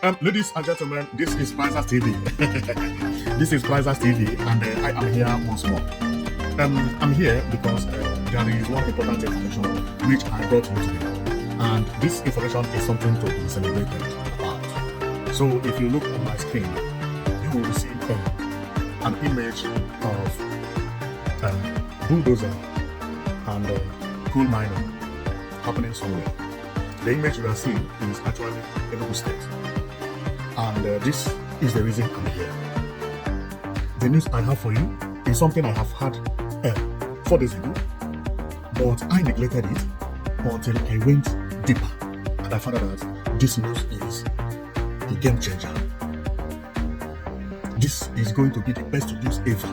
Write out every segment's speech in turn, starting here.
Ladies and gentlemen, this is Prizes TV. This is Prizes TV, and I am here once more. I'm here because there is one important information which I brought you today, and this information is something to be celebrated about. So, if you look on my screen, you will see an image of bulldozer and coal mining happening somewhere. The image you are seeing is actually Enugu State. And this is the reason I'm here. The news I have for you is something I have had 4 days ago, but I neglected it until I went deeper and I found out that this news is a game changer. This is going to be the best news ever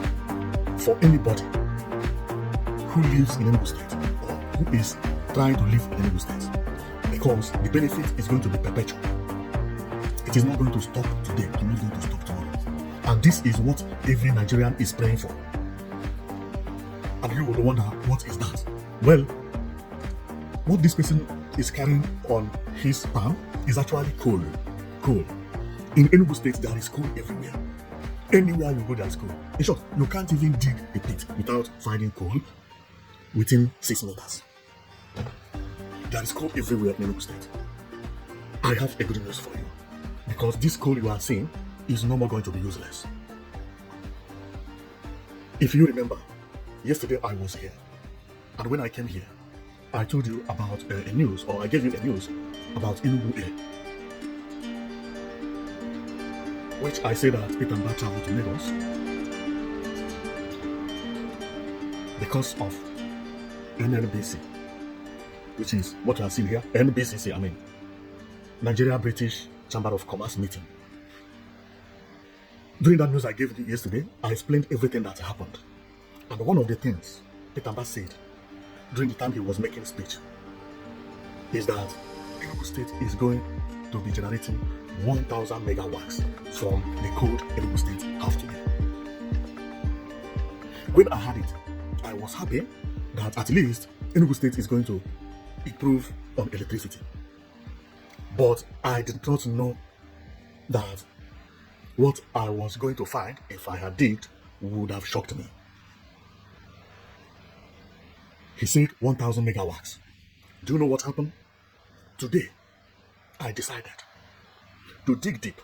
for anybody who lives in Enugu State or who is trying to live in Enugu State, because the benefit is going to be perpetual. It is not going to stop today and not going to stop tomorrow. And this is what every Nigerian is praying for. And you will wonder, what is that? Well, what this person is carrying on his palm is actually coal. Coal. In Enugu State, there is coal everywhere. Anywhere you go, there is coal. In short, you can't even dig a pit without finding coal within 6 meters. There is coal everywhere in Enugu State. I have a good news for you, because this coal you are seeing is no more going to be useless. If you remember, yesterday I was here, and when I came here, I told you about a news, or I gave you a news about Enugu Air, which I said that Peter Mba traveled to Lagos because of NLBC, which is what you are seeing here, NBCC, I mean, Nigeria British Chamber of Commerce meeting. During that news I gave you yesterday, I explained everything that happened. And one of the things Peter Mba said during the time he was making speech is that Enugu State is going to be generating 1,000 megawatts from the coal Enugu State have today. When I heard it, I was happy that at least Enugu State is going to improve on electricity. But I did not know that what I was going to find, if I had did, would have shocked me. He said 1,000 megawatts. Do you know what happened? Today, I decided to dig deep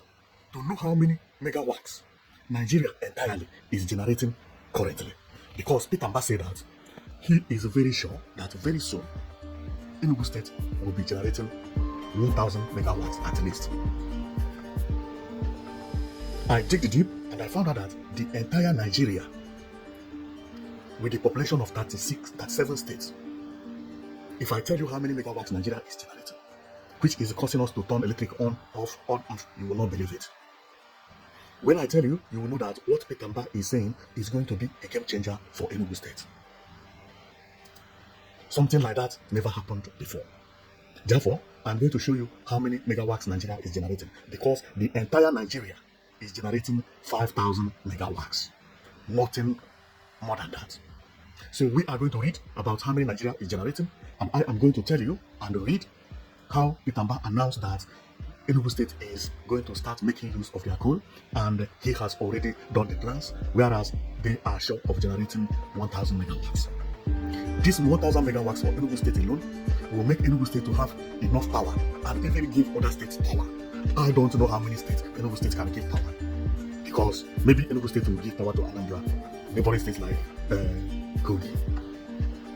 to know how many megawatts Nigeria entirely is generating currently. Because Peter Mba said that he is very sure that very soon Enugu State will be generating 1,000 megawatts at least. I dig deep and I found out that the entire Nigeria, with a population of 37 states, if I tell you how many megawatts Nigeria is generating, which is causing us to turn electric on, off, you will not believe it. When I tell you, you will know that what Peter Mba is saying is going to be a game changer for Enugu State. Something like that never happened before. Therefore, I'm going to show you how many megawatts Nigeria is generating, because the entire Nigeria is generating 5,000 megawatts. Nothing more than that. So we are going to read about how many Nigeria is generating, and I am going to tell you and read how Peter Mba announced that Enugu State is going to start making use of their coal, and he has already done the plans, whereas they are short of generating 1,000 megawatts. This 1,000 megawatts for Enugu State alone will make Enugu State to have enough power and even give other states power. I don't know how many states Enugu State can give power, because maybe Enugu State will give power to Anambra, neighboring states like Kogi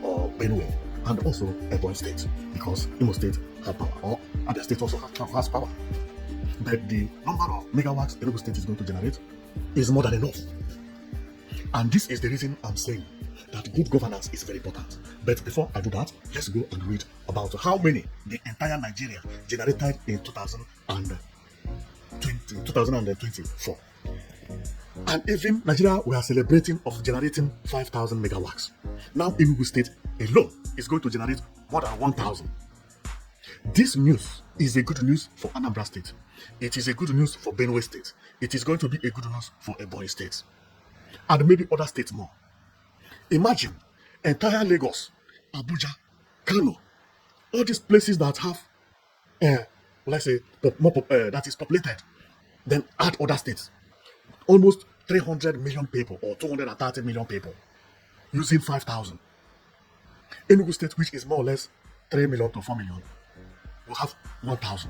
or Benue, and also Ebonyi State, because Imo State have power, or other states also has power. But the number of megawatts Enugu State is going to generate is more than enough. And this is the reason I'm saying that good governance is very important. But before I do that, let's go and read about how many the entire Nigeria generated in 2024. And even Nigeria, we are celebrating of generating 5,000 megawatts. Now Enugu State alone is going to generate more than 1,000. This news is a good news for Anambra State. It is a good news for Benue State. It is going to be a good news for Ebonyi State, and maybe other states more. Imagine entire Lagos, Abuja, Kano, all these places that have let's say, that is populated, then add other states. Almost 300 million people or 230 million people using 5,000. Enugu State, which is more or less 3 million to 4 million, will have 1,000.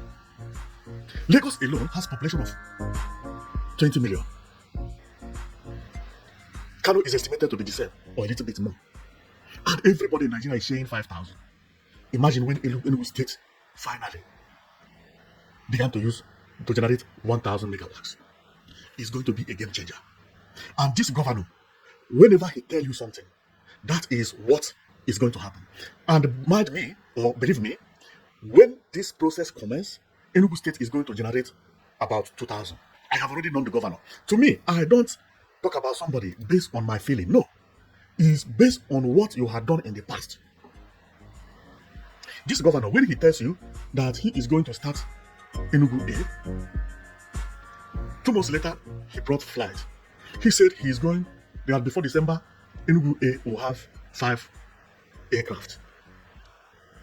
Lagos alone has population of 20 million. Kano is estimated to be the same or a little bit more. And everybody in Nigeria is sharing 5,000. Imagine when Enugu State finally began to generate 1,000 megawatts. It's going to be a game changer. And this governor, whenever he tells you something, that is what is going to happen. And mind me, or believe me, when this process commences, Enugu State is going to generate about 2,000. I have already known the governor. To me, I don't talk about somebody based on my feeling. No. It's based on what you had done in the past. This governor, when he tells you that he is going to start Enugu A, 2 months later, he brought flight. He said he is going, that before December, Enugu A will have 5 aircraft.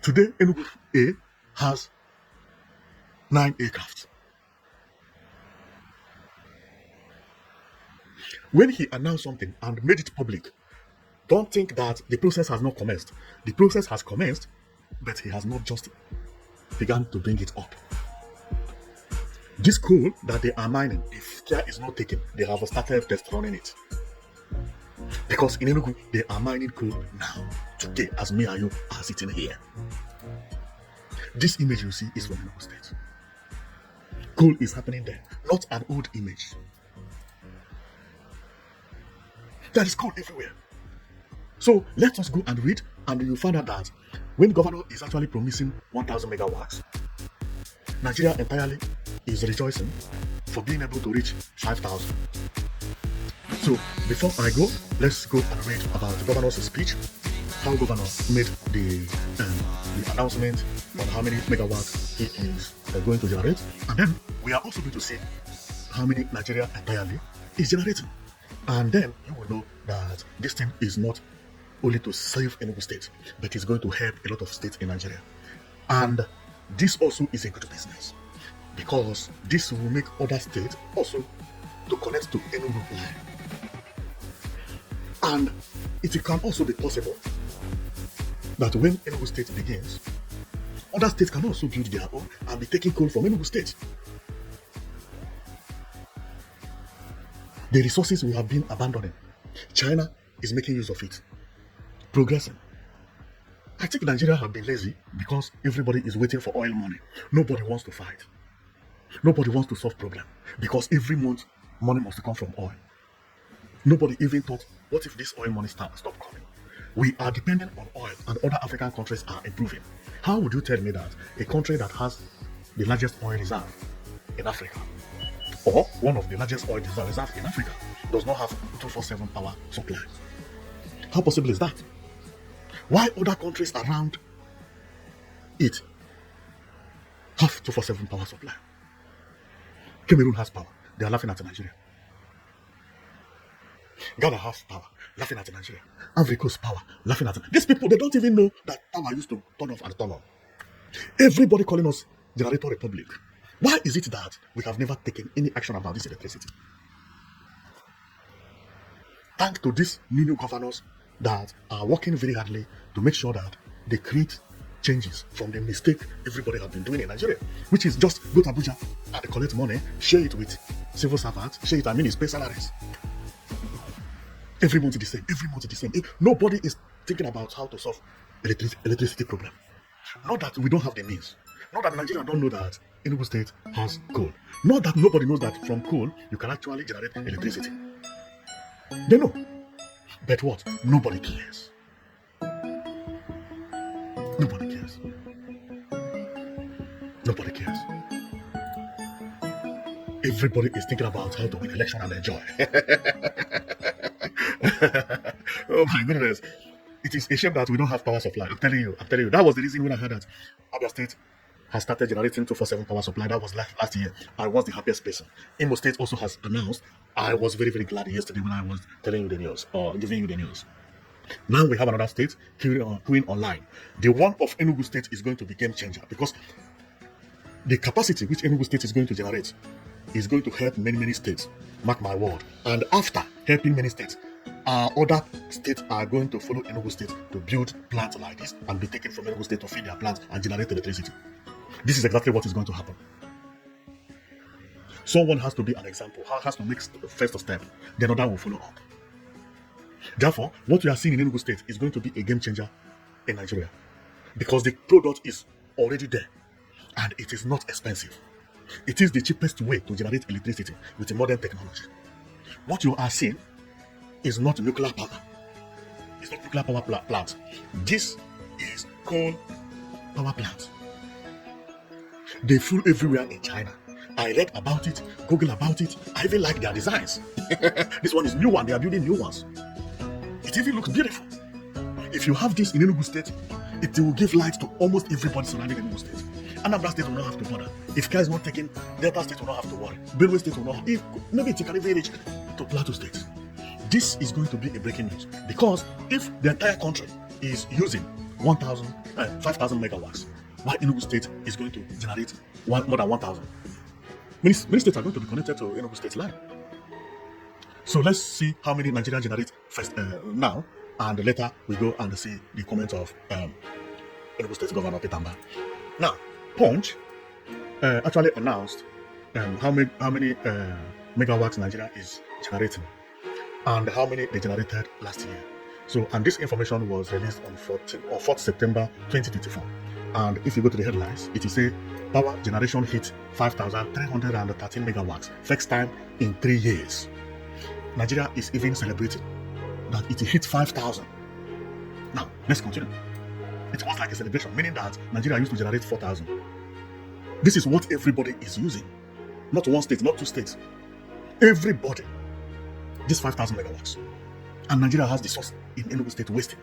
Today, Enugu A has 9 aircraft. When he announced something and made it public, don't think that the process has not commenced. The process has commenced, but he has not just begun to bring it up. This coal that they are mining, if care is not taken, they have started test running it. Because in Enugu, they are mining coal now, today, as me and you are sitting here. This image you see is from Enugu State. Coal is happening there, not an old image. There is coal everywhere. So let us go and read, and you find out that when governor is actually promising 1,000 megawatts, Nigeria entirely is rejoicing for being able to reach 5,000. So before I go, let's go and read about the governor's speech, how governor made the announcement on how many megawatts he is going to generate, and then we are also going to see how many Nigeria entirely is generating. And then you will know that this thing is not only to save Enugu State, but it's going to help a lot of states in Nigeria. And this also is a good business, because this will make other states also to connect to Enugu line. And it can also be possible that when Enugu State begins, other states can also build their own and be taking coal from Enugu State. The resources we have been abandoning, China is making use of it, progressing. I think Nigeria have been lazy because everybody is waiting for oil money. Nobody wants to fight. Nobody wants to solve problem because every month money must come from oil. Nobody even thought, what if this oil money stop coming? We are dependent on oil, and other African countries are improving. How would you tell me that a country that has the largest oil reserve in Africa, or one of the largest oil reserves in Africa, does not have 24/7 power supply? How possible is that? Why other countries around it have 24/7 power supply? Cameroon has power. They are laughing at Nigeria. Ghana has power, laughing at Nigeria. Ivory Coast power, laughing at Nigeria. These people, they don't even know that power used to turn off and turn on. Everybody calling us generator republic. Why is it that we have never taken any action about this electricity? Thanks to these new governors that are working very hardly to make sure that they create changes from the mistake everybody has been doing in Nigeria, which is just go to Abuja and collect money, share it with civil servants, share it, it's pay salaries. Every month is the same, every month is the same. Nobody is thinking about how to solve electricity problem. Not that we don't have the means. Not that Nigeria don't know that Enugu State has coal. Not that nobody knows that from coal you can actually generate electricity. They know. But what? Nobody cares. Nobody cares. Nobody cares. Everybody is thinking about how to win election and enjoy. Oh my goodness. It is a shame that we don't have power supply. I'm telling you. That was the reason when I heard that Abia State has started generating 24/7 power supply. That was last year. I was the happiest person. Imo State also has announced. I was very, very glad yesterday when I was telling you the news or giving you the news. Now we have another state queuing online. The one of Enugu State is going to be game changer because The capacity which Enugu State is going to generate is going to help many states. Mark my word. And after helping many states, other states are going to follow Enugu State to build plants like this and be taken from Enugu State to feed their plants and generate electricity. This is exactly what is going to happen. Someone has to be an example, has to make first step, then other will follow up. Therefore, what we are seeing in Enugu State is going to be a game changer in Nigeria because the product is already there and it is not expensive. It is the cheapest way to generate electricity with modern technology. What you are seeing is not nuclear power. It's not nuclear power plant. This is coal power plant. They fool everywhere in China. I read about it, Google about it. I even like their designs. This one is new one. They are building new ones. It even looks beautiful. If you have this in Enugu State, it will give light to almost everybody surrounding Enugu State. Anambra State will not have to bother. If care is not taken, Delta State will not have to worry. Benue State will not have. Maybe it can even reach to Plateau State. This is going to be a breaking news because if the entire country is using 5,000 megawatts, while Enugu State is going to generate more than 1,000. Many states are going to be connected to Enugu State line. So let's see how many Nigeria generate first now, and later we go and see the comments of Enugu State Governor Petamba. Now, Punch actually announced how many megawatts Nigeria is generating and how many they generated last year. So, and this information was released on 4th September 2024. And if you go to the headlines, it is a power generation hit 5,313 megawatts, first time in 3 years. Nigeria is even celebrating that it hit 5,000. Now, let's continue. It was like a celebration, meaning that Nigeria used to generate 4,000. This is what everybody is using. Not one state, not two states. Everybody. This 5,000 megawatts. And Nigeria has the source in Enugu State wasting.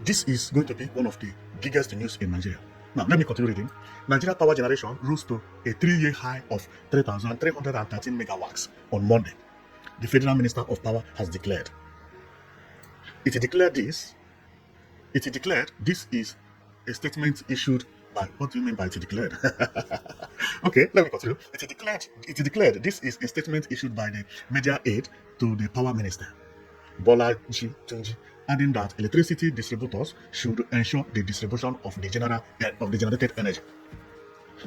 This is going to be one of the biggest news in Nigeria. Now, let me continue reading. Nigeria power generation rose to a 3-year high of 3,313 megawatts on Monday. The Federal Minister of Power has declared. It declared this is a statement issued by, what do you mean by it declared? Okay, let me continue. It declared this is a statement issued by the media aide to the Power Minister, Bolaji Tunji, adding that electricity distributors should ensure the distribution of the generated energy.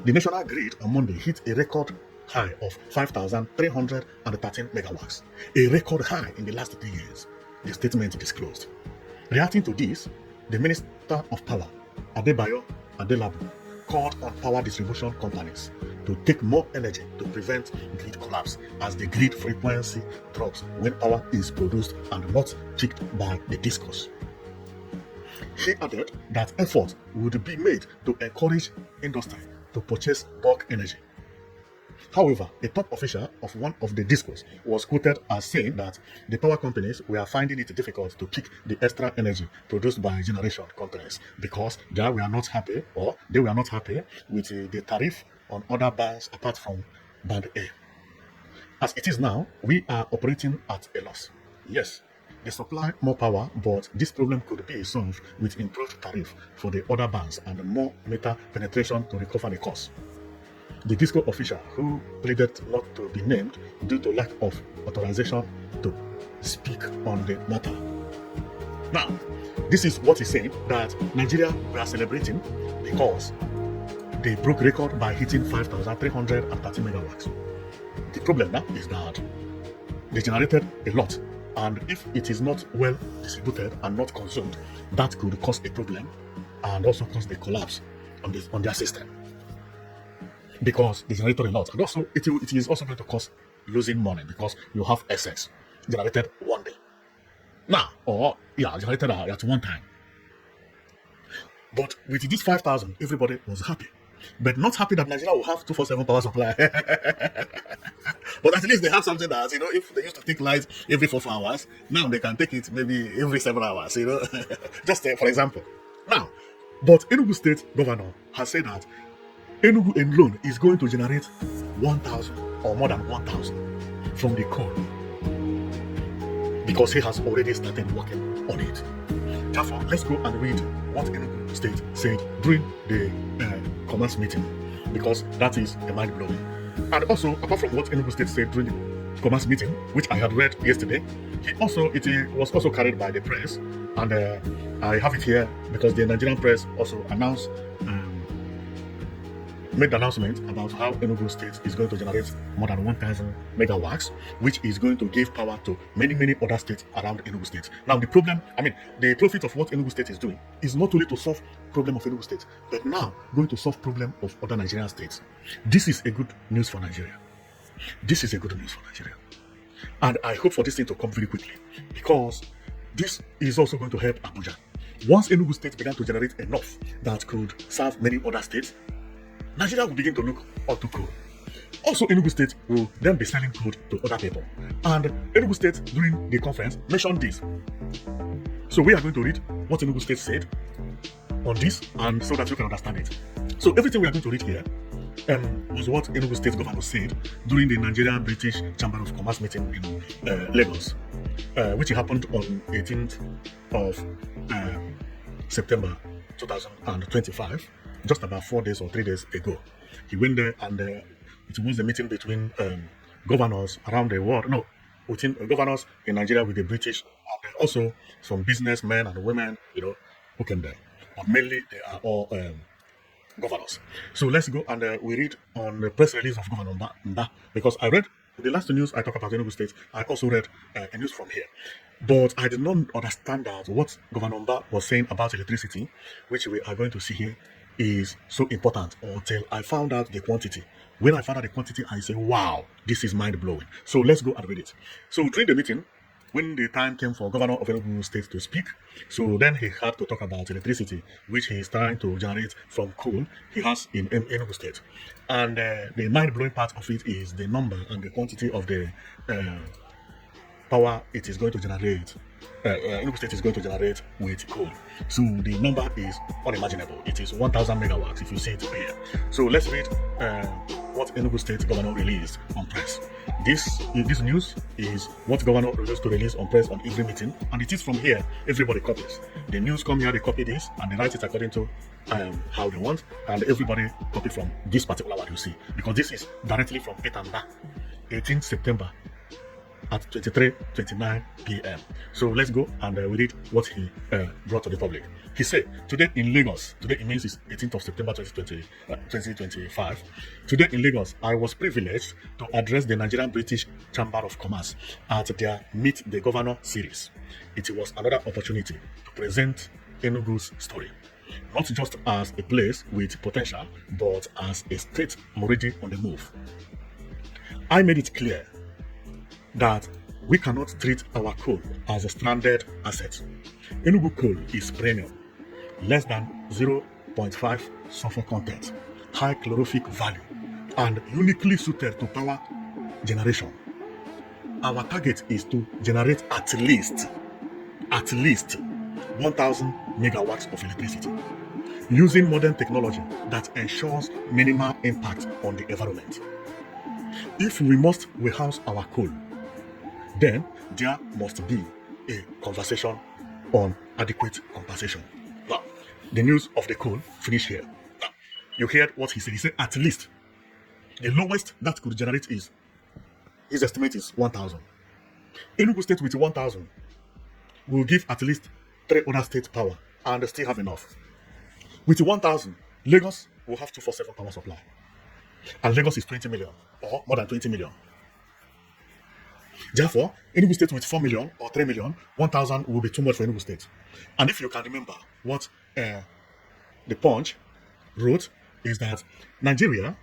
The national grid on Monday hit a record high of 5,313 megawatts, a record high in the last 3 years, the statement disclosed. Reacting to this, the Minister of Power, Adebayo Adelabu, called on power distribution companies to take more energy to prevent grid collapse as the grid frequency drops when power is produced and not picked by the discos. He added that effort would be made to encourage industry to purchase bulk energy. However, a top official of one of the discos was quoted as saying that the power companies were finding it difficult to pick the extra energy produced by generation companies because they were not happy with the tariff on other bands apart from band A. As it is now, we are operating at a loss. Yes, they supply more power, but this problem could be solved with improved tariff for the other bands and more meter penetration to recover the cost. The disco official, who pleaded not to be named due to lack of authorization to speak on the matter. Now, this is what he's saying, that Nigeria we are celebrating because they broke record by hitting 5,330 megawatts. The problem now is that they generated a lot, and if it is not well distributed and not consumed, that could cause a problem and also cause a collapse on their system. Because they generated a lot, and also it is also going to cause losing money because you have excess generated one day. Generated at one time. But with this 5,000, everybody was happy. But not happy that Nigeria will have 247 power supply. But at least they have something that, if they used to take light every 4 hours, now they can take it maybe every 7 hours, Just for example. Now, but Enugu State Governor has said that Enugu alone is going to generate 1,000 or more than 1,000 from the coal because he has already started working on it. Therefore, let's go and read what Enugu State said during the commerce meeting because that is a mind-blowing. And also, apart from what Enugu State said during the commerce meeting, which I had read yesterday, it was also carried by the press, and I have it here because the Nigerian press also made the announcement about how Enugu State is going to generate more than 1,000 megawatts, which is going to give power to many other states around Enugu State. Now, the profit of what Enugu State is doing is not only to solve problem of Enugu State, but now going to solve problem of other Nigerian states. This is a good news for Nigeria. This is a good news for Nigeria. And I hope for this thing to come very quickly, because this is also going to help Abuja. Once Enugu State began to generate enough that could serve many other states, Nigeria will begin to look onto coal. Also, Enugu State will then be selling coal to other people. And Enugu State, during the conference, mentioned this. So we are going to read what Enugu State said on this, and so that you can understand it. So everything we are going to read here was what Enugu State governor said during the Nigerian-British Chamber of Commerce meeting in Lagos, which happened on 18th of September 2025. Just about 4 days or 3 days ago. He went there, and it was the meeting between governors around the world. No, between governors in Nigeria with the British, and also some businessmen and women, who came there. But mainly they are all governors. So let's go and we read on the press release of Governor Mba, because I read the last news I talked about Enugu State. I also read a news from here. But I did not understand that what Governor Mba was saying about electricity, which we are going to see here, is so important until I found out the quantity. When I found out the quantity, I say, wow, this is mind-blowing. So let's go and read it. So during the meeting, when the time came for Governor of Enugu State to speak, so then he had to talk about electricity, which he is trying to generate from coal he has in Enugu State. And the mind-blowing part of it is the number and the quantity of the power it is going to generate. Enugu State is going to generate with coal. So the number is unimaginable. It is 1,000 megawatts if you see it here. So let's read what Enugu State governor released on press. This news is what governor used to release on press on every meeting, and it is from here everybody copies. The news come here, they copy this, and they write it according to how they want, and everybody copy from this particular one you see, because this is directly from Petamba, 18th September at 23:29 p.m. So let's go and we read what he brought to the public. He said, today in Lagos, today it means it's 18th of September 2025. Today in Lagos, I was privileged to address the Nigerian-British Chamber of Commerce at their Meet the Governor series. It was another opportunity to present Enugu's story, not just as a place with potential, but as a state already on the move. I made it clear that we cannot treat our coal as a stranded asset. Enugu coal is premium, less than 0.5 sulfur content, high calorific value, and uniquely suited to power generation. Our target is to generate at least 1,000 megawatts of electricity using modern technology that ensures minimal impact on the environment. If we must warehouse our coal, then there must be a conversation on adequate compensation. Now, the news of the coal finish here. Now, you heard what he said. He said at least the lowest that could generate is, his estimate is 1,000. Enugu State with 1,000 will give at least 3 other states power and still have enough. With 1,000, Lagos will have 247 power supply. And Lagos is 20 million or more than 20 million. Therefore, Enugu State with 4 million or 3 million, 1,000 will be too much for Enugu State. And if you can remember what the Punch wrote, is that Nigeria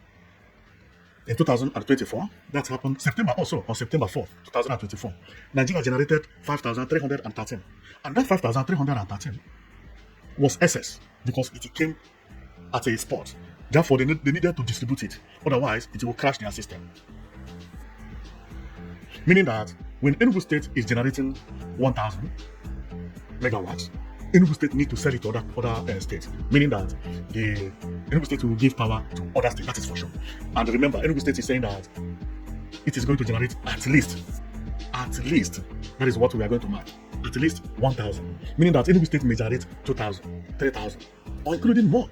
in 2024, that happened September also, on September 4th, 2024, Nigeria generated 5,313. And that 5,313 was excess because it came at a spot. Therefore, they needed to distribute it. Otherwise, it will crash their system. Meaning that when Enugu State is generating 1,000 megawatts, Enugu State need to sell it to other states. Meaning that the Enugu State will give power to other states. That is for sure. And remember, Enugu State is saying that it is going to generate at least, that is what we are going to mark, at least 1,000. Meaning that Enugu State may generate 2,000, 3,000, or including more.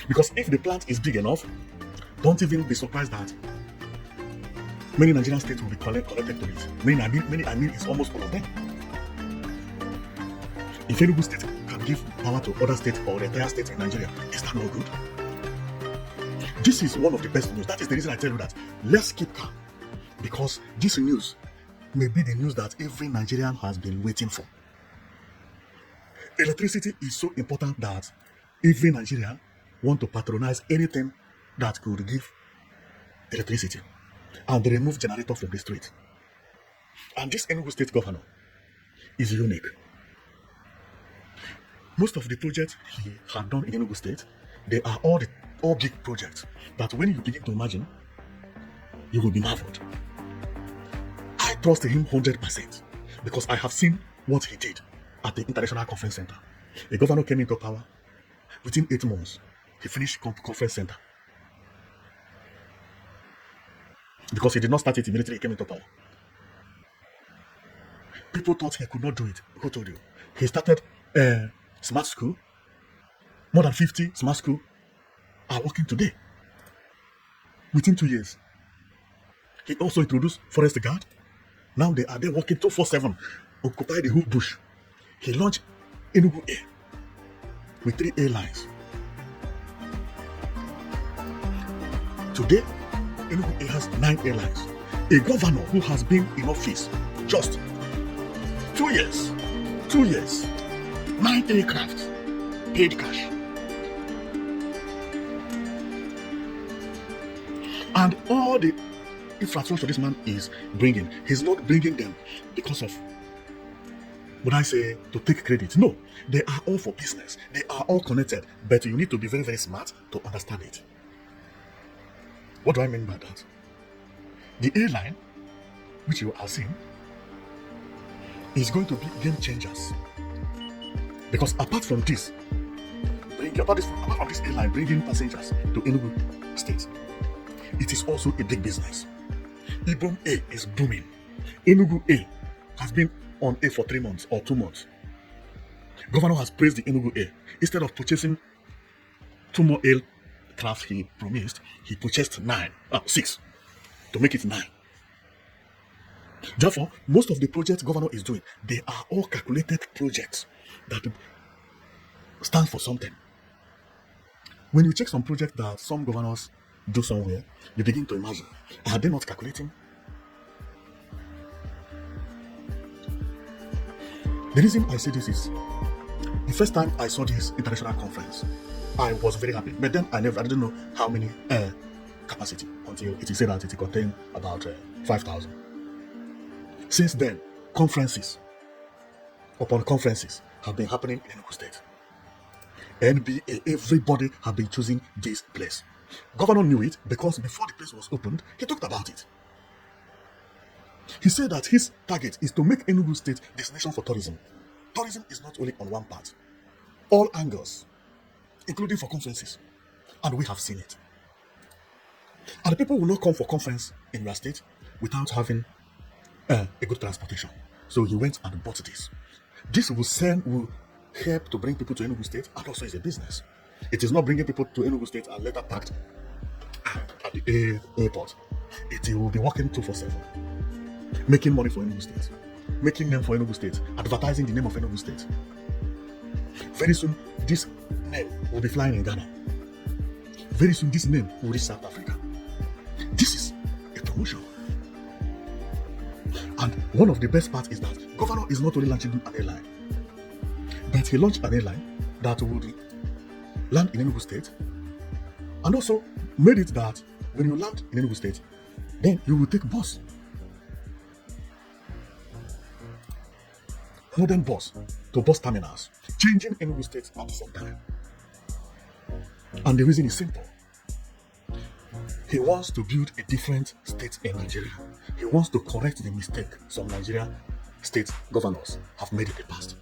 Because if the plant is big enough, don't even be surprised that many Nigerian states will be connected to it. Many, it's almost all of them. If Enugu state can give power to other states or the entire state in Nigeria, is that not good? This is one of the best news. That is the reason I tell you that let's keep calm. Because this news may be the news that every Nigerian has been waiting for. Electricity is so important that every Nigerian want to patronize anything that could give electricity. And they remove generator from the street. And this Enugu state governor is unique. Most of the projects he had done in Enugu state, they are all big projects that when you begin to imagine, you will be marveled. I trust him 100% because I have seen what he did at the International Conference Center. A governor came into power. Within 8 months, he finished conference center. Because he did not start it immediately he came into power. People thought he could not do it. Who told you? He started a smart school. More than 50 smart schools are working today. Within 2 years. He also introduced forest guard. Now they are there working 24/7, occupy the whole bush. He launched Enugu Air with 3 airlines. Today, Enugu Air has 9 airlines. A governor who has been in office just 2 years, 9 aircraft, paid cash. And all the infrastructure this man is bringing, he's not bringing them because of, would I say, to take credit. No, they are all for business. They are all connected, but you need to be very, very smart to understand it. What do I mean by that? The airline, which you are seeing, is going to be game changers. Because apart from this airline bringing passengers to Enugu State, it is also a big business. Ibom A is booming. Enugu A has been on A for 3 months or 2 months. Governor has praised the Enugu A. Instead of purchasing 2 more aircraft he promised, he purchased 6 to make it 9. Therefore, most of the projects governor is doing, they are all calculated projects that stand for something. When you check some projects that some governors do somewhere, you begin to imagine, are they not calculating? The reason I say this is, the first time I saw this international conference, I was very happy. But then I didn't know how many capacity until it is said that it contained about 5,000. Since then, conferences upon conferences have been happening in Enugu State. NBA, everybody have been choosing this place. Governor knew it because before the place was opened, he talked about it. He said that his target is to make Enugu State destination for tourism. Tourism is not only on one part, all angles, including for conferences. And we have seen it. And the people will not come for conference in your state without having a good transportation. So he went and bought this. This will help to bring people to Enugu State, and also is a business. It is not bringing people to Enugu State and later packed at the airport. It will be working 24/7, making money for Enugu State, making name for Enugu State, advertising the name of Enugu State. Very soon, this name will be flying in Ghana. Very soon, this name will reach South Africa. This is a promotion. And one of the best parts is that governor is not only launching an airline, but he launched an airline that would land in Enugu State, and also made it that when you land in Enugu State, then you will take bus, modern bus, to bus terminals, changing Enugu State at the same time. And the reason is simple. He wants to build a different state in Nigeria. He wants to correct the mistake some Nigerian state governors have made in the past.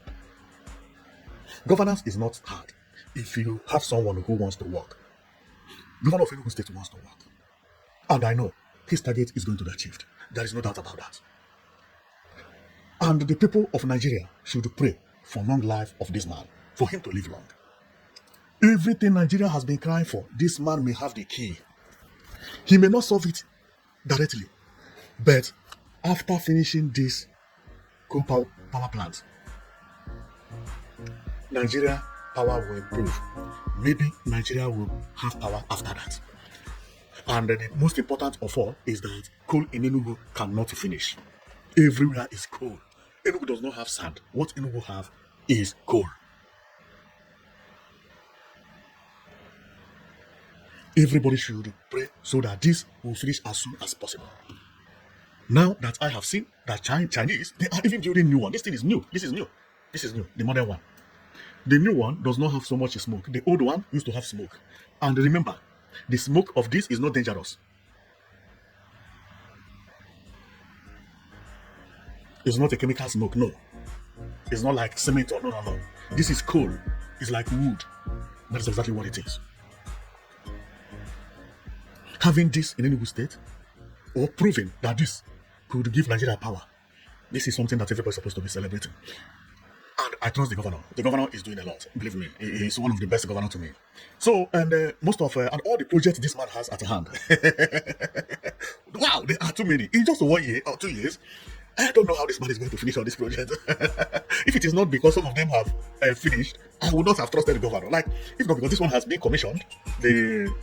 Governance is not hard if you have someone who wants to work. Governor of Enugu State wants to work. And I know his target is going to be achieved. There is no doubt about that. And the people of Nigeria should pray for long life of this man, for him to live long. Everything Nigeria has been crying for, this man may have the key. He may not solve it directly, but after finishing this coal power plant, Nigeria power will improve. Maybe Nigeria will have power after that. And the most important of all is that coal in Enugu cannot finish. Everywhere is coal. Enugu does not have sand. What Enugu have is coal. Everybody should pray so that this will finish as soon as possible. Now that I have seen that Chinese, they are even building new one. This thing is new. This is new. This is new. The modern one. The new one does not have so much smoke. The old one used to have smoke. And remember, the smoke of this is not dangerous. It's not a chemical smoke, no. It's not like cement or no. This is coal. It's like wood. That's exactly what it is. Having this in Enugu State, or proving that this could give Nigeria power, this is something that everybody's supposed to be celebrating. And I trust the governor. The governor is doing a lot. Believe me, he is one of the best governors to me. So, and most of and all the projects this man has at hand. Wow, there are too many. In just 1 year or 2 years, I don't know how this man is going to finish all these projects. If it is not because some of them have finished, I would not have trusted the governor. Like, if not because this one has been commissioned, the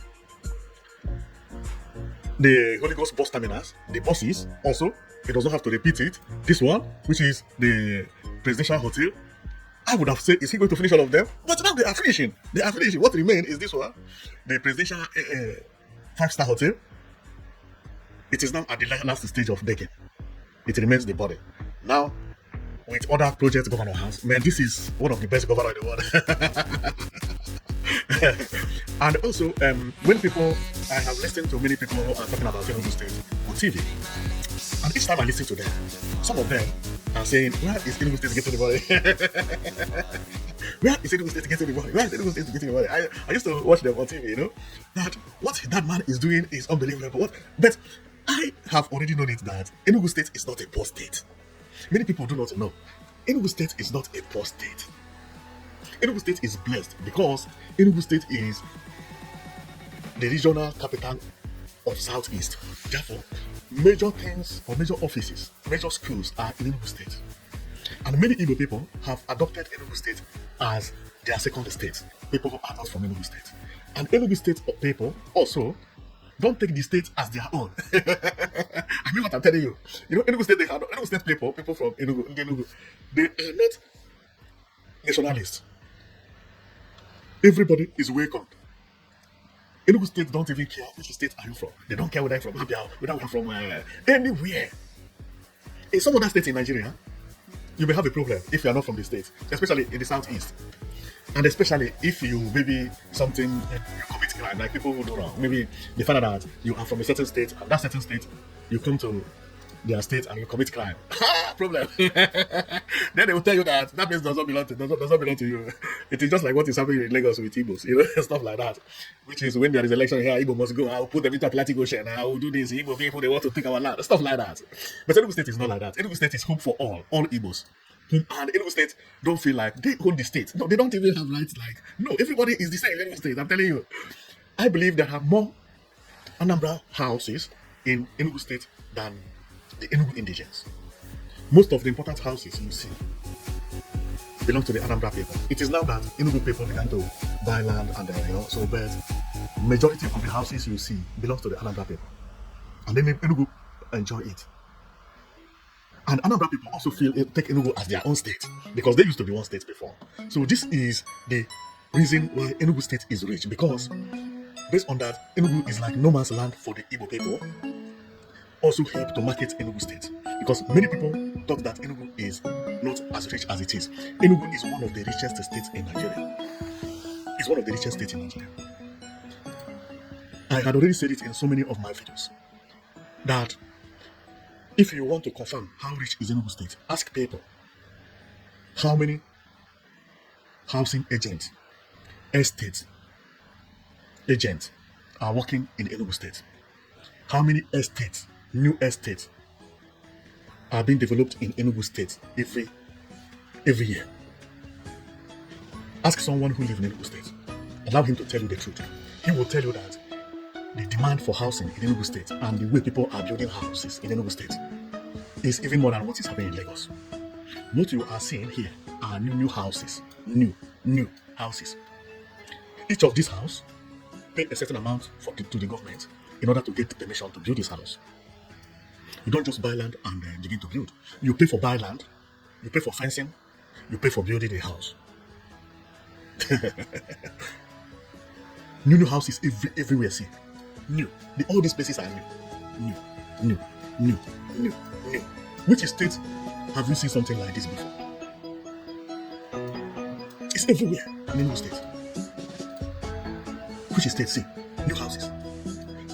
Holy Ghost bus terminals, the buses also, it does not have to repeat it. This one, which is the presidential hotel, I would have said, is he going to finish all of them? But now they are finishing. They are finishing. What remains is this one, the presidential 5-star hotel. It is now at the last stage of decking. It remains the body. Now, with other projects the governor has, man, this is one of the best governors in the world. And also, when people, I have listened to many people who are talking about Enugu State on TV, and each time I listen to them, some of them are saying, where is Enugu State getting the money? Where is Enugu State getting the money? Where is Enugu State getting the money? I used to watch them on TV, you know, that what that man is doing is unbelievable. But I have already known it that Enugu State is not a poor state. Many people do not know. Enugu State is not a poor state. Enugu State is blessed because Enugu State is the regional capital of Southeast. Therefore, major things or major offices, major schools are in Enugu State. And many Igbo people have adopted Enugu State as their second state. People who are not from Enugu State. And Enugu State people also don't take the state as their own. I mean what I'm telling you. You know, Enugu State, Enugu State people from Enugu, they are not nationalists. Everybody is welcome. Enugu State don't even care which state are you from. They don't care whether you're from Abia, whether you're from anywhere. In some other states in Nigeria, you may have a problem if you are not from the state, especially in the southeast. And especially if you maybe something you commit crime, like people who do wrong. Maybe they find out that you are from a certain state, and that certain state, you come to their state and you commit crime. Problem. Then they will tell you that place does not belong to you. It is just like what is happening in Lagos with Igbos, you know, stuff like that. Which is when there is election here, Igbo must go. I will put them into Atlantic Ocean. I will do this. Igbo people, they want to take our land. Stuff like that. But Enugu State is not like that. Enugu State is hope for all Igbos. And Enugu State don't feel like they own the state. No, they don't even have rights like, no, everybody is the same in Enugu State. I'm telling you. I believe there are more Anambra houses in Enugu State than the Enugu indigents. Most of the important houses you see belong to the Anambra people. It is now that Enugu people began to buy land and so but majority of the houses you see belongs to the Anambra people. And then Enugu enjoy it. And Anambra people also take Enugu as their own state because they used to be one state before. So this is the reason why Enugu State is rich, because based on that, Enugu is like no man's land for the Igbo people. Also help to market Enugu State, because many people thought that Enugu is not as rich as it is. Enugu is one of the richest states in Nigeria. It's one of the richest states in Nigeria. I had already said it in so many of my videos that if you want to confirm how rich is Enugu State, ask people how many housing agents, estate agents are working in Enugu State. How many estates, new estates, are being developed in Enugu State every year. Ask someone who lives in Enugu State allow him to tell you the truth. He will tell you that the demand for housing in Enugu State and the way people are building houses in Enugu State is even more than what is happening in Lagos. What you are seeing here are new houses. New houses. Each of these houses pay a certain amount to the government in order to get permission to build this house. You don't just buy land and begin to build. You pay for buy land, you pay for fencing, you pay for building a house. New houses everywhere. See, new. All these places are new. Which state have you seen something like this before? It's everywhere in Enugu State. Which state see new houses?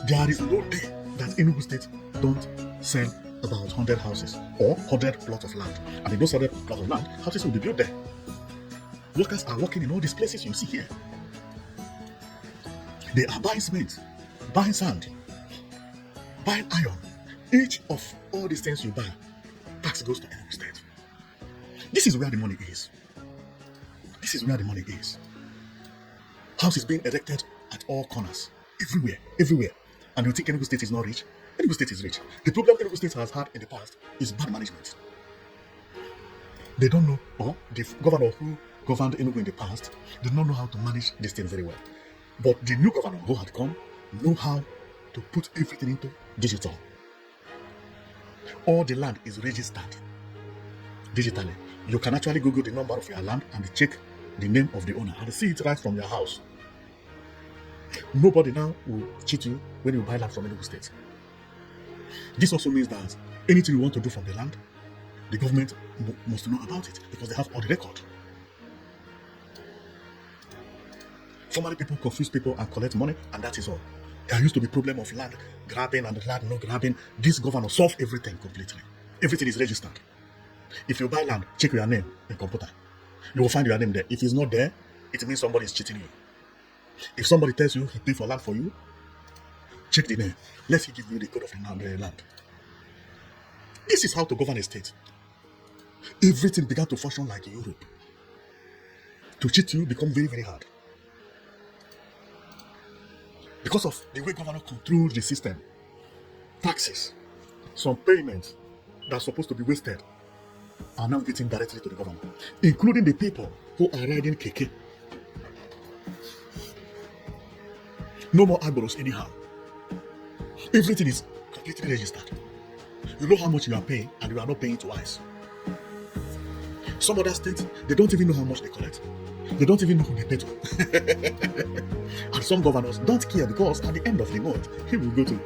There is no day that Enugu State don't sell about 100 houses or 100 plots of land, and in those 100 plots of land, houses will be built there. Workers are working in all these places you see here. They are buying cement, buying sand, buying iron. Each of all these things you buy, tax goes to Enugu State. This is where the money is. House is being erected at all corners, everywhere. And you think Enugu State is not rich? Enugu State is rich. The problem Enugu State has had in the past is bad management. They don't know, or the governor who governed Enugu in the past did not know how to manage this thing very well. But the new governor who had come know how to put everything into digital. All the land is registered digitally. You can actually Google the number of your land and check the name of the owner and see it right from your house. Nobody now will cheat you when you buy land from Enugu State. This also means that anything you want to do from the land, the government must know about it because they have all the record. Formerly, people confuse people and collect money, and that is all. There used to be problem of land grabbing and land not grabbing. This governor solved everything completely. Everything is registered. If you buy land, check your name in computer. You will find your name there. If it's not there, it means somebody is cheating you. If somebody tells you he paid for land for you, check the name. Let him give you the code of the land. This is how to govern a state. Everything began to function like Europe. To cheat you become very, very hard. Because of the way governor controls the system, taxes, some payments that are supposed to be wasted are now getting directly to the government, including the people who are riding keke. No more agboros anyhow. Everything is completely registered. You know how much you are paying and you are not paying twice. Some other states, they don't even know how much they collect. They don't even know who they pay to. And some governors don't care because at the end of the month, he will go to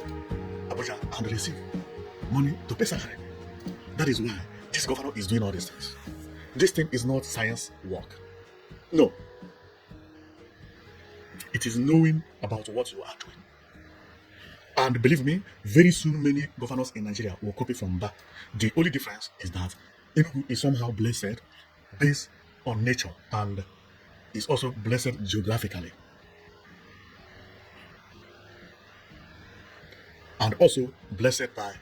Abuja and receive money to pay salary. That is why this governor is doing all these things. This thing is not science work. No. It is knowing about what you are doing. And believe me, very soon many governors in Nigeria will copy from back. The only difference is that Enugu is somehow blessed based on nature and is also blessed geographically. And also blessed by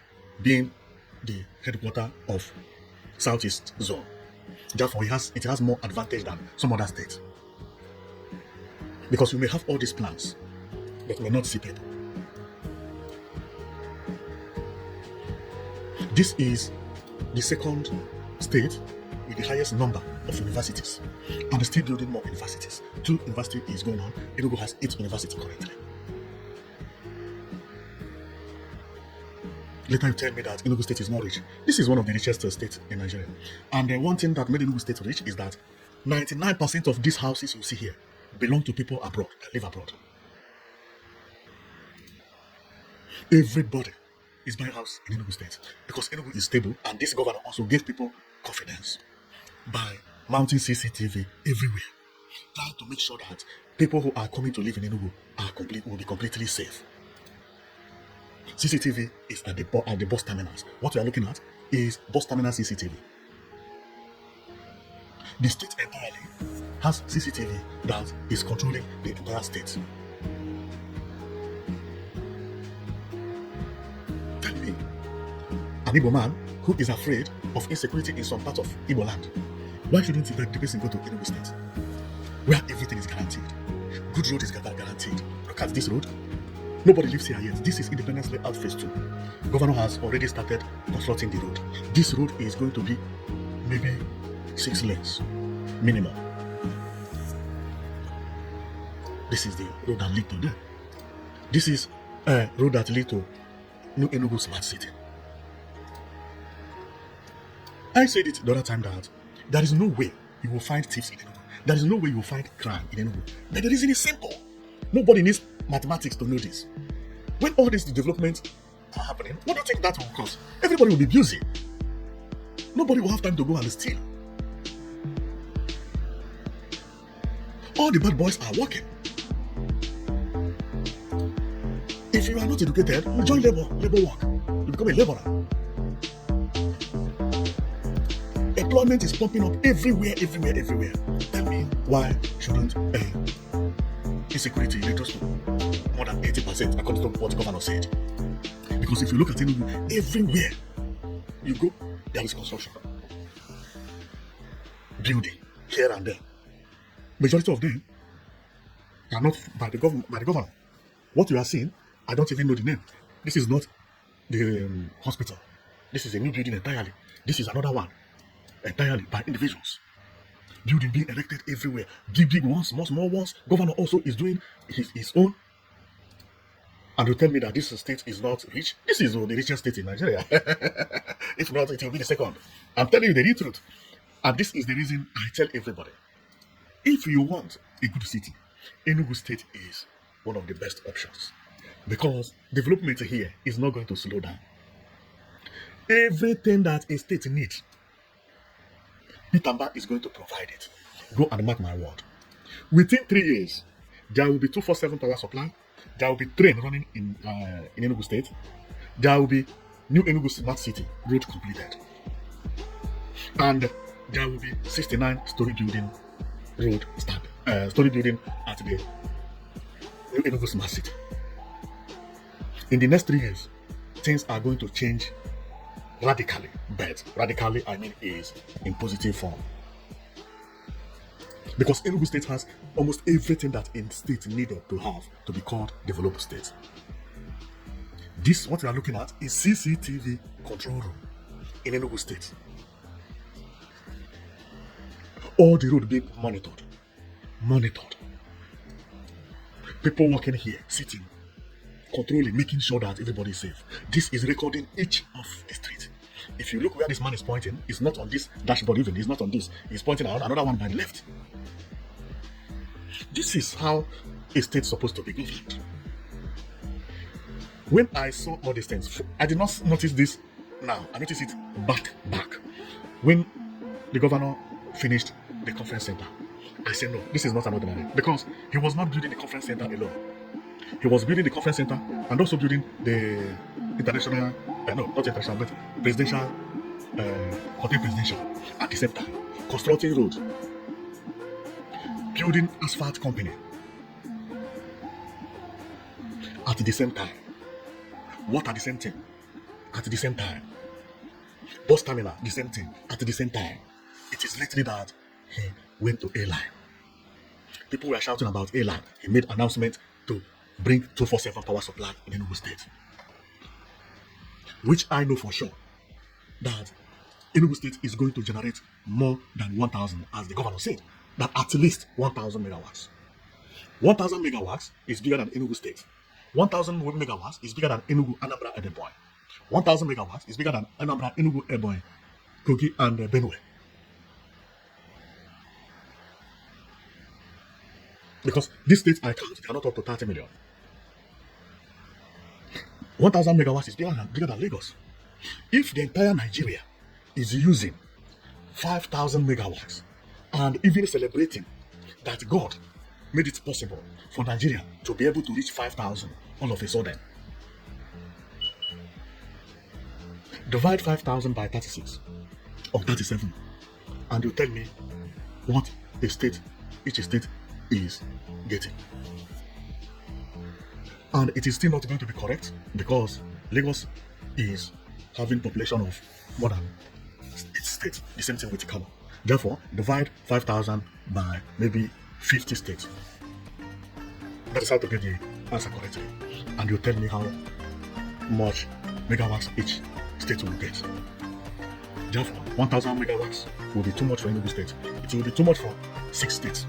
being the headquarter of Southeast Zone. Therefore, it has more advantage than some other states. Because you may have all these plans, but may not see people. This is the second state with the highest number of universities, and still building more universities. 2 universities is going on. Enugu has 8 universities currently. Later you tell me that Enugu State is not rich. This is one of the richest states in Nigeria. And one thing that made Enugu State rich is that 99% of these houses you see here belong to people abroad, that live abroad. Everybody is buying a house in Enugu State because Enugu is stable, and this governor also gave people confidence by mounting CCTV everywhere, trying to make sure that people who are coming to live in Enugu will be completely safe. CCTV is at the bus terminals. What we are looking at is bus terminal CCTV. The state entirely has CCTV that is controlling the entire state. Tell me, an Igbo man who is afraid of insecurity in some part of Igbo land, why shouldn't the person go to Enugu State, where everything is guaranteed? good road is guaranteed. Look at this road. Nobody lives here yet. This is Independence Layout Phase 2. Governor has already started constructing the road. This road is going to be maybe 6 lanes minimum. This is the road that leads to there. This is a road that leads to New Enugu Smart City. I said it the other time that there is no way you will find thieves in Enugu. There is no way you will find crime in Enugu. But the reason is simple. Nobody needs mathematics to know this. When all these developments are happening, what do you think that will cause? Everybody will be busy. Nobody will have time to go and steal. All the bad boys are working. If you are not educated, you join labor work. You become a laborer. Employment is pumping up everywhere. Tell me, why shouldn't insecurity reduce to more than 80% according to what the governor said? Because if you look at Enugu, everywhere you go, there is construction. Building, here and there. Majority of them are not by the governor. What you are seeing, I don't even know the name. This is not the hospital. This is a new building entirely. This is another one entirely by individuals. Building being erected everywhere. Big ones, small ones. Governor also is doing his own. And you tell me that this state is not rich. This is the richest state in Nigeria. If not, it will be the second. I'm telling you the real truth. And this is the reason I tell everybody. If you want a good city, Enugu State is one of the best options. Because development here is not going to slow down. Everything that a state needs, Pitamba is going to provide it. Go and mark my word. Within 3 years, there will be 247 power supply. There will be train running in Enugu State. There will be new Enugu Smart City road completed. And there will be 69-story building road story building at the new Enugu Smart City. In the next 3 years, things are going to change radically. But radically, I mean, is in positive form. Because Enugu State has almost everything that a state needed to have to be called developed state. This, what we are looking at, is CCTV control room in Enugu State. All the road being monitored. People working here, sitting, controlling, making sure that everybody is safe. This is recording each of the street. If you look where this man is pointing, it's not on this dashboard even, it's not on this. He's pointing out another one by the left. This is how a state is supposed to be governed. When I saw all these things, I did not notice this now. I noticed it back. When the governor finished the conference center, I said, no, this is not an ordinary. Because he was not building the conference center alone. He was building the conference center and also building the international, not international, but presidential, hotel presidential at the same time. Constructing roads. Building asphalt company at the same time. Water, the same thing at the same time. Bus terminal, the same thing at the same time. It is literally that he went to airline. People were shouting about airline. He made announcement to bring 247 power supply in Enugu State. Which I know for sure that Enugu State is going to generate more than 1,000, as the governor said, that at least 1,000 megawatts. 1,000 megawatts is bigger than Enugu State. 1,000 megawatts is bigger than Enugu, Anambra, and Ebonyi. 1,000 megawatts is bigger than Anambra, Enugu, Ebonyi, Kogi, and Benue. Because these states I count, they are not up to 30 million. 1,000 megawatts is bigger than Lagos. If the entire Nigeria is using 5,000 megawatts and even celebrating that God made it possible for Nigeria to be able to reach 5,000 all of a sudden, divide 5,000 by 36 or 37 and you tell me what each state is getting. And it is still not going to be correct because Lagos is having population of more than 8 states, the same thing with Kano. Therefore, divide 5,000 by maybe 50 states. That is how to get the answer correctly. And you tell me how much megawatts each state will get. Therefore, 1,000 megawatts will be too much for Enugu State. It will be too much for 6 states.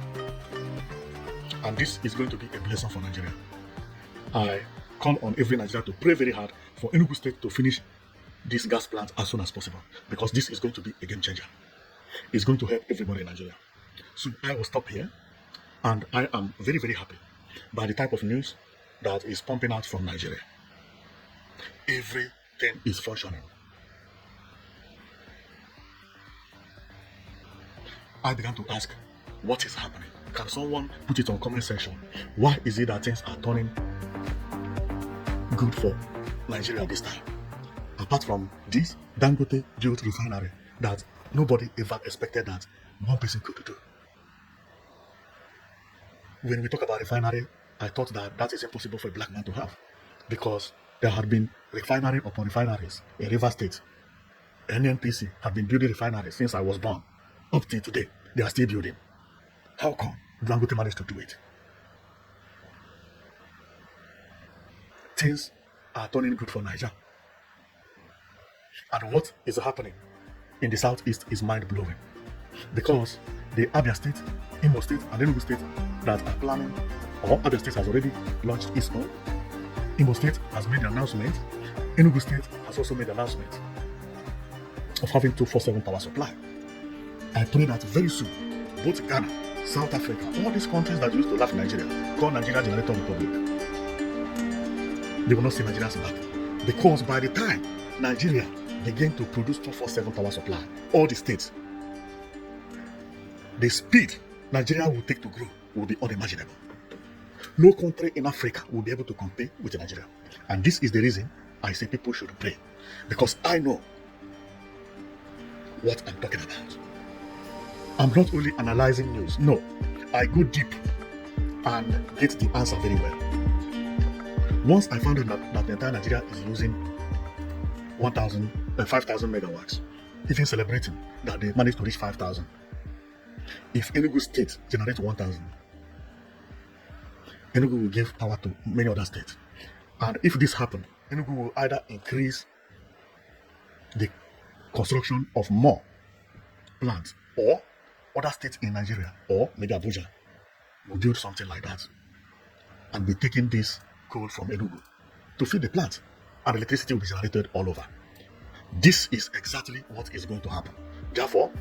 And this is going to be a blessing for Nigeria. I call on every Nigerian to pray very hard for Enugu State to finish this gas plant as soon as possible, because this is going to be a game changer. It's going to help everybody in Nigeria. So I will stop here, and I am very, very happy by the type of news that is pumping out from Nigeria. Everything is functioning. I began to ask, what is happening? Can someone put it on comment section? Why is it that things are turning good for Nigeria this time? Apart from this Dangote built refinery that nobody ever expected that one person could do. When we talk about refinery, I thought that that is impossible for a black man to have, because there had been refinery upon refineries in River State. NNPC had been building refineries since I was born. Up till today, they are still building. How come Dangote managed to do it? Things are turning good for Nigeria. And what is happening in the southeast is mind-blowing, because the Abia State, Imo State, and Enugu State that are planning, or Abia State has already launched its own. Imo State has made the announcement. Enugu State has also made the announcement of having 247 power supply. I pray that very soon, both Ghana, South Africa, all these countries that used to laugh Nigeria, call Nigeria Generator Republic, they will not see Nigeria's back. Because by the time Nigeria begin to produce 247 power supply, all the states, the speed Nigeria will take to grow will be unimaginable. No country in Africa will be able to compete with Nigeria. And this is the reason I say people should pray, because I know what I'm talking about. I'm not only analyzing news, no, I go deep and get the answer very well. Once I found out that the entire Nigeria is using 5,000 megawatts, even celebrating that they managed to reach 5,000. If Enugu State generates 1,000, Enugu will give power to many other states. And if this happens, Enugu will either increase the construction of more plants, or other states in Nigeria, or maybe Abuja, will build something like that and be taking this coal from Enugu to feed the plant, and electricity will be generated all over. This is exactly what is going to happen. Therefore,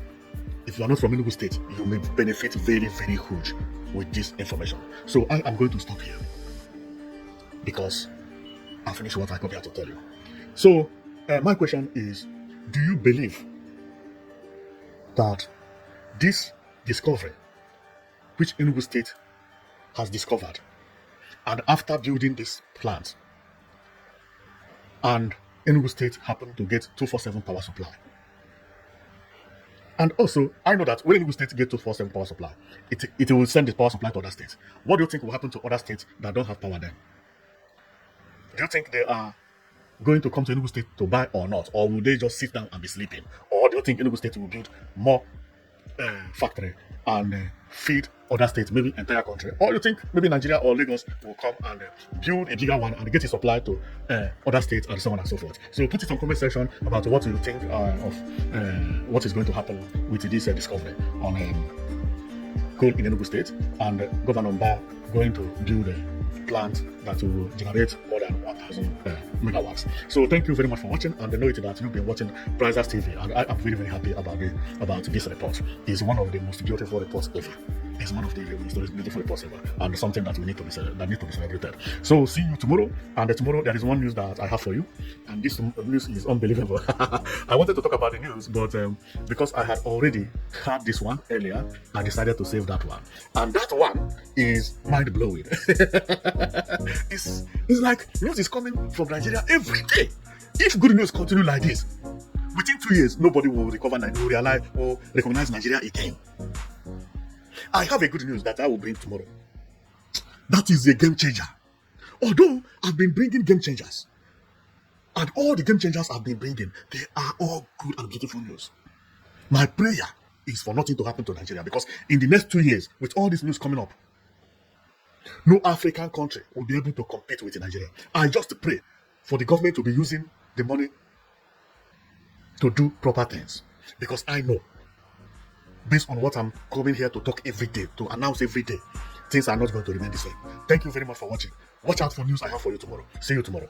if you are not from Enugu State, you may benefit very, very huge with this information. So I am going to stop here, because I finished what I come here to tell you. So my question is, do you believe that this discovery, which Enugu State has discovered, and after building this plant, and Enugu State happened to get 247 power supply, and also I know that when Enugu State get 247 power supply, it will send the power supply to other states. What do you think will happen to other states that don't have power then? Do you think they are going to come to Enugu State to buy or not, or will they just sit down and be sleeping? Or do you think Enugu State will build more factory and feed other states, maybe entire country? Or you think maybe Nigeria or Lagos will come and build a bigger one and get it supplied to other states and so on and so forth? So put it in the comment section about what you think of what is going to happen with this discovery on coal in Enugu State, and Governor Mba going to build a plant that will generate more than 1,000 megawatts. So thank you very much for watching, and I know that you've been watching Prizers TV, and I am very, very happy about this report. It's one of the most beautiful reports ever. It's one of the most beautiful reports ever, and something that needs to be celebrated. So see you tomorrow, and tomorrow there is one news that I have for you, and this news is unbelievable. I wanted to talk about the news, but because I had already had this one earlier, I decided to save that one, and that one is mind-blowing. It's like news is coming from Nigeria every day. If good news continue like this, within 2 years, nobody will recognize Nigeria again. I have a good news that I will bring tomorrow. That is a game changer. Although I've been bringing game changers, and all the game changers I've been bringing, they are all good and beautiful news. My prayer is for nothing to happen to Nigeria, because in the next 2 years, with all this news coming up, No African country will be able to compete with Nigeria. I just pray for the government to be using the money to do proper things, because I know, based on what I'm coming here to talk every day, to announce every day, things are not going to remain the same. Thank you very much for watching. Watch out for news I have for you tomorrow. See you tomorrow.